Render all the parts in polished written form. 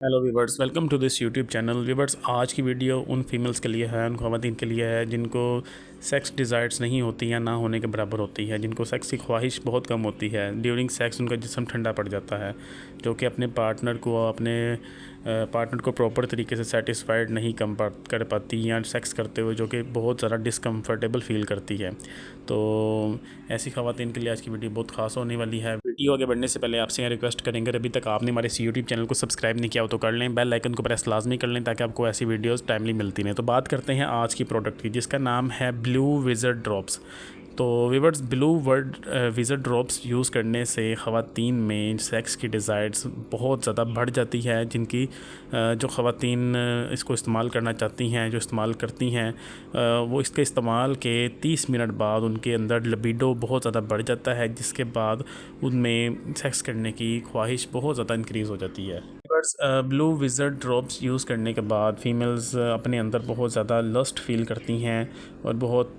Hello viewers, welcome to this YouTube channel. Viewers, आज की video उन फीमेल्स के लिए है, उन ख़वातीन के लिए है जिनको सेक्स डिज़ायर्स नहीं होती या ना होने के बराबर होती है, जिनको सेक्स की ख्वाहिश बहुत कम होती है। ड्यूरिंग सेक्स उनका जिस्म ठंडा पड़ जाता है, जो कि अपने पार्टनर को प्रॉपर तरीके से सेटिस्फाइड नहीं कर पाती या सेक्स करते हुए जो कि बहुत ज़्यादा डिसकम्फर्टेबल फ़ील करती है। तो ऐसी ख़वातीन के लिए आज की वीडियो बहुत ख़ास होने वाली है। वीडियो आगे बढ़ने से पहले आपसे यहाँ रिक्वेस्ट करेंगे, अभी तक आपने हमारे इस यूट्यूब चैनल को सब्सक्राइब नहीं किया हो तो कर लें, बेल आइकन को प्रेस लाजमी कर लें ताकि आपको ऐसी वीडियोस टाइमली मिलती रहें। तो बात करते हैं आज की प्रोडक्ट की, जिसका नाम है ब्लू विज़र्ड ड्रॉप्स। तो viewers, blue word wizard drops use करने से ख़वातीन में सेक्स की डिज़ायर्स बहुत ज़्यादा बढ़ जाती है। जो ख़वातीन इसको इस्तेमाल करना चाहती हैं, जो इस्तेमाल करती हैं, वो इसके इस्तेमाल के 30 मिनट बाद उनके अंदर लिबिडो बहुत ज़्यादा बढ़ जाता है, जिसके बाद उनमें सेक्स करने की ख्वाहिश बहुत ज़्यादा इंक्रीज़ हो जाती है। बस ब्लू विज़र्ड ड्रॉप्स यूज़ करने के बाद फ़ीमेल्स अपने अंदर बहुत ज़्यादा लस्ट फील करती हैं और बहुत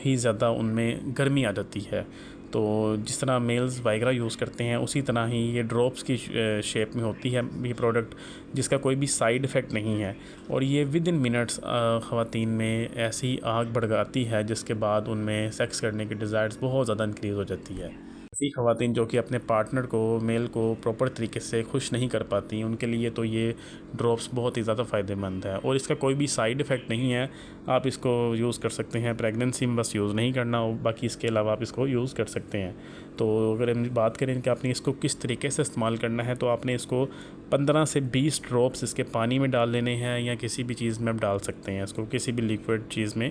ही ज़्यादा उनमें गर्मी आ जाती है। तो जिस तरह मेल्स वाइग्रा यूज़ करते हैं, उसी तरह ही ये ड्रॉप्स की शेप में होती है ये प्रोडक्ट, जिसका कोई भी साइड इफ़ेक्ट नहीं है। और ये विद इन मिनट्स ख़वातीन में ऐसी आग भड़काती है जिसके बाद उनमें सेक्स करने की डिज़ायर्स बहुत ज़्यादा इंक्रीज़ हो जाती है। ऐसी ख़वातीन जो कि अपने पार्टनर को, मेल को प्रॉपर तरीके से खुश नहीं कर पाती, उनके लिए तो ये ड्रॉप्स बहुत ही ज़्यादा फ़ायदेमंद है और इसका कोई भी साइड इफ़ेक्ट नहीं है। आप इसको यूज़ कर सकते हैं प्रेगनेंसी में, बस यूज़ नहीं करना हो, बाकी इसके अलावा आप इसको यूज़ कर सकते हैं। तो अगर हम बात करें कि आपने इसको किस तरीके से इस्तेमाल करना है, तो आपने इसको 15 से 20 ड्रॉप्स इसके पानी में डाल लेने हैं या किसी भी चीज़ में आप डाल सकते हैं। इसको किसी भी लिक्विड चीज़ में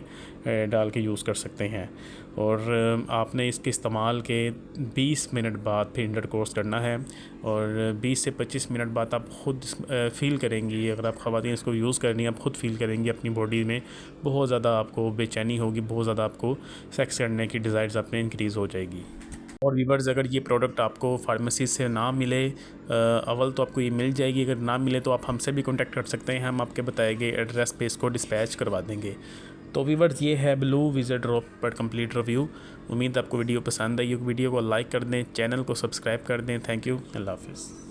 डाल के यूज़ कर सकते हैं। और आपने इसके इस्तेमाल के 20 मिनट बाद फिर इंटरकोर्स करना है और 20 से 25 मिनट बाद आप ख़ुद फ़ील करेंगी, अगर आप ख़वातीन इसको यूज़ करनी है, आप ख़ुद फ़ील करेंगी अपनी बॉडी में बहुत ज़्यादा आपको बेचैनी होगी, बहुत ज़्यादा आपको सेक्स करने की डिज़ायर्स अपने इंक्रीज़ हो जाएगी। और वीवर्स, अगर ये प्रोडक्ट आपको फार्मेसी से ना मिले, अव्वल तो आपको ये मिल जाएगी, अगर ना मिले तो आप हमसे भी कांटेक्ट कर सकते हैं, हम आपके बताए गए एड्रेस पे इसको डिस्पैच करवा देंगे। तो वीवर्स, ये है ब्लू विज़र्ड ड्रॉप पर कंप्लीट रिव्यू। उम्मीद आपको वीडियो पसंद आई। वीडियो को लाइक कर दें, चैनल को सब्सक्राइब कर दें। थैंक यू, अल्लाह हाफ़िज़।